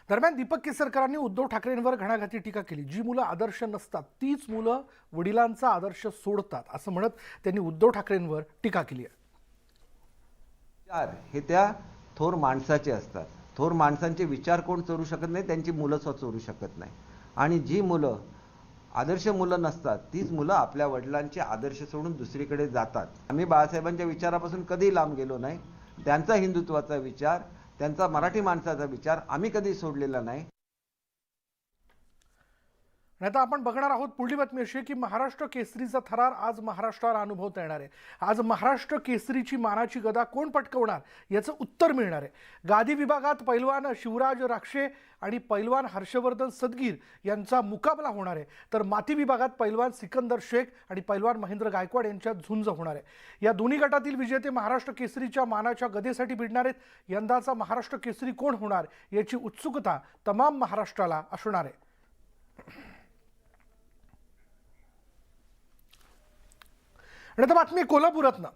दरम्यान दीपक केसरकरांनी उद्धव ठाकरेंवर घणाघाती टीका केली। जी मुलं आदर्श नसतात तीच मुलं वडिलांचा आदर्श सोडतात असं म्हणत त्यांनी उद्धव ठाकरेंवर टीका केली आहे। हे त्या थोर माणसाचे असतात। थोर माणसांचे विचार कोण चोरू शकत नाही, त्यांची मुलं सुद्धा चोरू शकत नाही। आणि जी मुलं आदर्श मुलं नसतात तीच मुलं आपल्या वडिलांचे आदर्श सोडून दुसरीकडे जातात। आम्ही बाळासाहेबांच्या विचारापासून कधी लांब गेलो नाही। त्यांचा हिंदुत्वाचा विचार, त्यांचा मराठी माणसाचा विचार आम्ही कधी सोडलेला नाही। आता आपण बघणार आहोत पुढली बातमी अशी की महाराष्ट्र केसरीचा थरार आज महाराष्ट्राला अनुभवता येणार आहे। आज महाराष्ट्र केसरीची मानाची गदा कोण पटकवणार याचं उत्तर मिळणार आहे। गादी विभागात पैलवान शिवराज राक्षे आणि पैलवान हर्षवर्धन सदगीर यांचा मुकाबला होणार आहे, तर माती विभागात पैलवान सिकंदर शेख आणि पैलवान महेंद्र गायकवाड यांच्यात झुंज होणार आहे। या दोन्ही गटातील विजेते महाराष्ट्र केसरीच्या मानाच्या गदेसाठी भिडणार आहेत। यंदाचा महाराष्ट्र केसरी कोण होणार याची उत्सुकता तमाम महाराष्ट्राला असणार आहे। आणि आता बातमी कोल्हापुरातनं।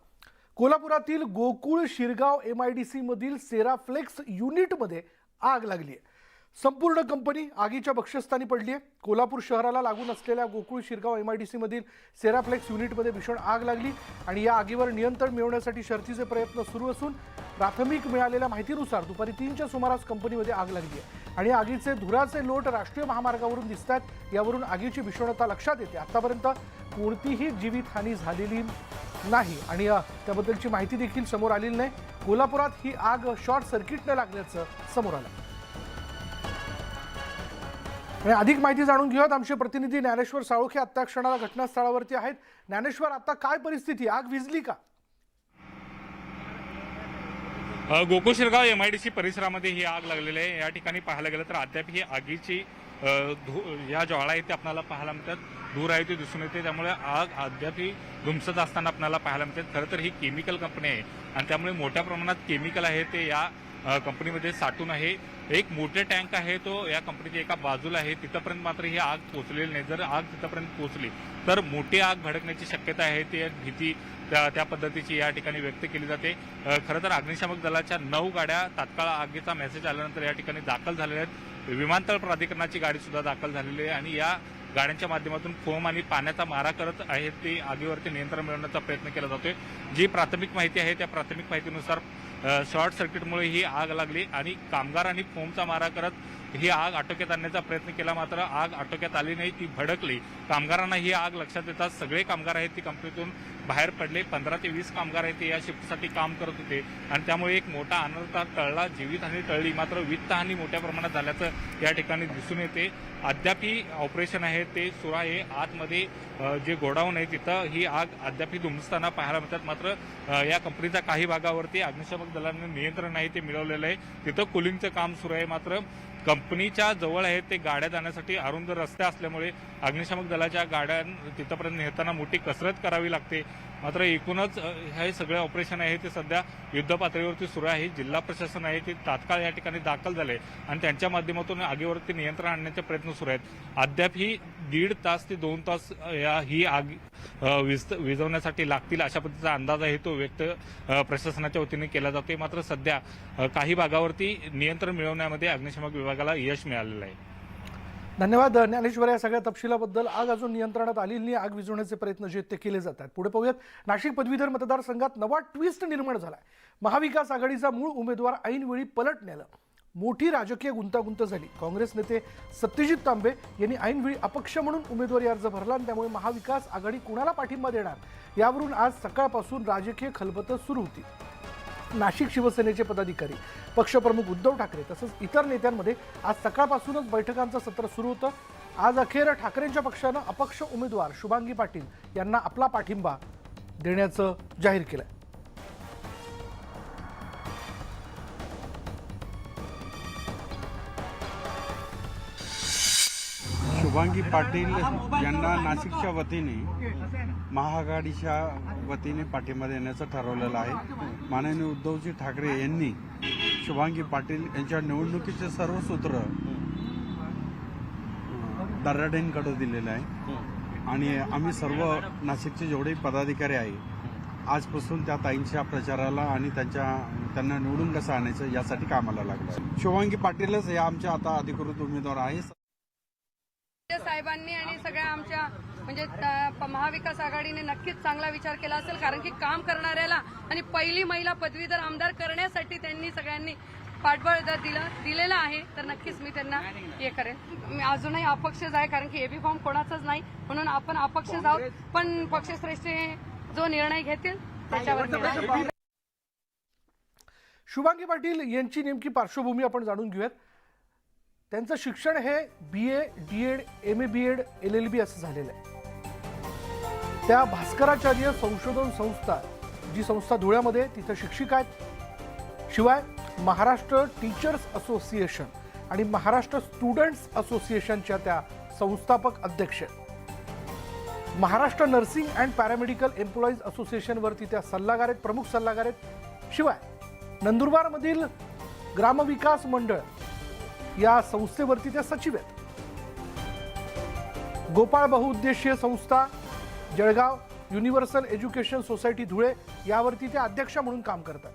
कोल्हापुरातील गोकुळ शिरगाव MIDC मधील सेराफ्लेक्स युनिटमध्ये आग लागली आहे। संपूर्ण कंपनी आगीच्या बक्षस्थानी पडली आहे। कोल्हापूर शहराला लागून असलेल्या गोकुळ शिरगाव MIDC मधील सेराफ्लेक्स युनिटमध्ये भीषण आग लागली आणि या आगीवर नियंत्रण मिळवण्यासाठी शर्थीचे प्रयत्न सुरू असून प्राथमिक मिळालेल्या माहितीनुसार दुपारी 3च्या सुमारास कंपनीमध्ये आग लागली आहे आणि आगीचे धुराचे लोट राष्ट्रीय महामार्गावरून दिसतात। यावरून आगीची भीषणता लक्षात येते। आतापर्यंत कोणतीही जीवितहानी झालेली नाही आणि त्याबद्दलची माहिती देखील समोर आलेली नाही। कोल्हापुरात ही आग शॉर्ट सर्किटने लागल्याचं समोर आलं आणि अधिक माहिती जाणून घेऊयात। आमचे प्रतिनिधी ज्ञानेश्वर साळोखे आता क्षणाला घटनास्थळावरती आहेत। ज्ञानेश्वर, आता काय परिस्थिती, आग विझली का? गोकुळ शिरगाव MIDC परिसरामध्ये ही आग लागलेली आहे। या ठिकाणी पाहायला गेलं तर अद्याप ही आगीची या ज्वाळा आहेत ते आपल्याला पाहायला मिळतात, धूर आहे ते दिसून येते, त्यामुळे आग अद्यापही धुमसत असताना आपल्याला पाहायला मिळतात। खरं तर ही केमिकल कंपनी आहे आणि त्यामुळे मोठ्या प्रमाणात केमिकल आहे ते या कंपनीमध्ये साठून आहे। एक मोठे टँक आहे तो या कंपनीच्या एका बाजूला आहे, तिथपर्यंत मात्र ही आग पोहोचलेली नाही। जर आग तिथपर्यंत पोहोचली तर मोठी आग भडकण्याची शक्यता आहे, ती भीती त्या पद्धतीची या ठिकाणी व्यक्त केली जाते। खरं तर अग्निशामक दलाच्या 9 गाड्या तात्काळ आगीचा मेसेज आल्यानंतर या ठिकाणी दाखल झालेल्या आहेत। विमानतळ प्राधिकरणाची गाडी सुद्धा दाखल झालेली आहे आणि या गाड्यांच्या माध्यमातून फोम आणि पाण्याचा मारा करत आहेत ते आगीवरती नियंत्रण मिळवण्याचा प्रयत्न केला जातोय। जी प्राथमिक माहिती आहे त्या प्राथमिक माहितीनुसार शॉर्ट सर्किटमुळे ही आग लागली आणि कामगारांनी फोमचा मारा करत ही आग आटोक्यात आणण्याचा प्रयत्न केला, मात्र आग आटोक्यात आली नाही, ती भडकली। कामगारांना ही आग लक्षात येतात सगळे कामगार आहेत ती कंपनीतून बाहेर पडले। 15 ते 20 कामगार आहेत ते या शिफ्टसाठी काम करत होते आणि त्यामुळे एक मोठा अनर्थ टळला, जीवितहानी टळली, मात्र वित्तहानी मोठ्या प्रमाणात झाल्याचं या ठिकाणी दिसून येते। अद्यापही ऑपरेशन आहे ते सुरू आहे। आतमध्ये जे गोडाऊन आहे तिथं ही आग अद्यापही धुमसताना पाहायला मिळतात, मात्र या कंपनीच्या काही भागावरती अग्निशामक दलाने नियंत्रण आहे ते मिळवलेलं आहे, तिथं कूलिंगचं काम सुरू आहे। मात्र कंपनीच्या जवळ आहेत ते गाड्या जाण्यासाठी अरुंद रस्ते असल्यामुळे अग्निशामक दलाच्या गाड्या तिथपर्यंत नेताना मोठी कसरत करावी लागते। मात्र एकूणच हे सगळे ऑपरेशन आहे ते सध्या युद्ध पातळीवरती सुरू आहे। जिल्हा प्रशासन आहे ते तात्काळ या ठिकाणी दाखल झाले आणि त्यांच्या माध्यमातून आगीवरती नियंत्रण आणण्याचे प्रयत्न सुरू आहेत। अद्याप ही 1.5 तास ते 2 तास ही आग विझवण्यासाठी लागतील अशा पद्धतीचा अंदाज आहे तो व्यक्त प्रशासनाच्या वतीने केला जातोय। मात्र सध्या काही भागावरती नियंत्रण मिळवण्यामध्ये अग्निशामक विभागाला यश मिळालेलं आहे। धन्यवाद ज्ञानेश्वर या सगळ्या तपशिलाबद्दल। आग अजून नियंत्रणात आलेली नाही, आग विझवण्याचे प्रयत्न जे ते केले जातात। पुढे पाहूयात, नाशिक पदवीधर मतदारसंघात नवा ट्विस्ट निर्माण झालाय। महाविकास आघाडीचा मूळ उमेदवार ऐनवेळी पलटण्याला मोठी राजकीय गुंतागुंत झाली। काँग्रेस नेते सत्यजित तांबे यांनी ऐनवेळी अपक्ष म्हणून उमेदवारी अर्ज भरला आणि त्यामुळे महाविकास आघाडी कुणाला पाठिंबा देणार यावरून आज सकाळपासून राजकीय खलबतं सुरू होती। नाशिक शिवसेनेचे पदाधिकारी, पक्षप्रमुख उद्धव ठाकरे तसंच इतर नेत्यांमध्ये आज सकाळपासूनच बैठकांचं सत्र सुरू होतं। आज अखेर ठाकरेंच्या पक्षानं अपक्ष उमेदवार शुभांगी पाटील यांना आपला पाठिंबा देण्याचं जाहीर केलंय। शुभांगी पाटील यांना नाशिकच्या वतीने महाआघाडीच्या वतीने पाठिंबा देण्याचं ठरवलेलं आहे। माननीय उद्धवजी ठाकरे यांनी शुभांगी पाटील यांच्या निवडणुकीचे सर्व सूत्र दर्याडेंकडे दिलेलं आहे आणि आम्ही सर्व नाशिकचे जेवढे पदाधिकारी आहे आजपासून त्या ताईंच्या प्रचाराला आणि त्यांना निवडून कसं आणायचं यासाठी कामाला लागलो. शुभांगी पाटीलच हे आमचे आता अधिकृत उमेदवार आहे. साहेबांनी आणि सगळ्या आमच्या म्हणजे महाविकास आघाडीने नक्कीच चांगला विचार केला असेल, कारण की काम करणाऱ्याला आणि पहिली महिला पदवीधर आमदार करण्यासाठी त्यांनी सगळ्यांनी पाठबळ जर दिलेलं आहे तर नक्कीच मी त्यांना हे करेन. मी अजूनही अपक्षच आहे, कारण की एबी फॉर्म कोणाचाच नाही, म्हणून आपण अपक्षच आहोत. पण पक्षश्रेष्ठ जो निर्णय घेतील त्याच्यावर. शुभांगी पाटील यांची नेमकी पार्श्वभूमी आपण जाणून घेऊयात. त्यांचं शिक्षण हे BA, DED, MA, BEd, LLB असं झालेलं आहे. त्या भास्कराचार्य संशोधन संस्था, जी संस्था धुळ्यामध्ये, तिथं शिक्षिका आहेत. शिवाय महाराष्ट्र टीचर्स असोसिएशन आणि महाराष्ट्र स्टुडंट्स असोसिएशनच्या त्या संस्थापक अध्यक्ष आहेत. Maharashtra nursing and paramedical employees असोसिएशनवरती त्या सल्लागार आहेत, प्रमुख सल्लागार आहेत. शिवाय नंदुरबारमधील ग्रामविकास मंडळ या संस्थेवरती त्या सचिव आहेत. गोपाळ बहुउद्देशीय संस्था Jalgaon, universal education society Dhule यावरती त्या अध्यक्षा म्हणून काम करतात.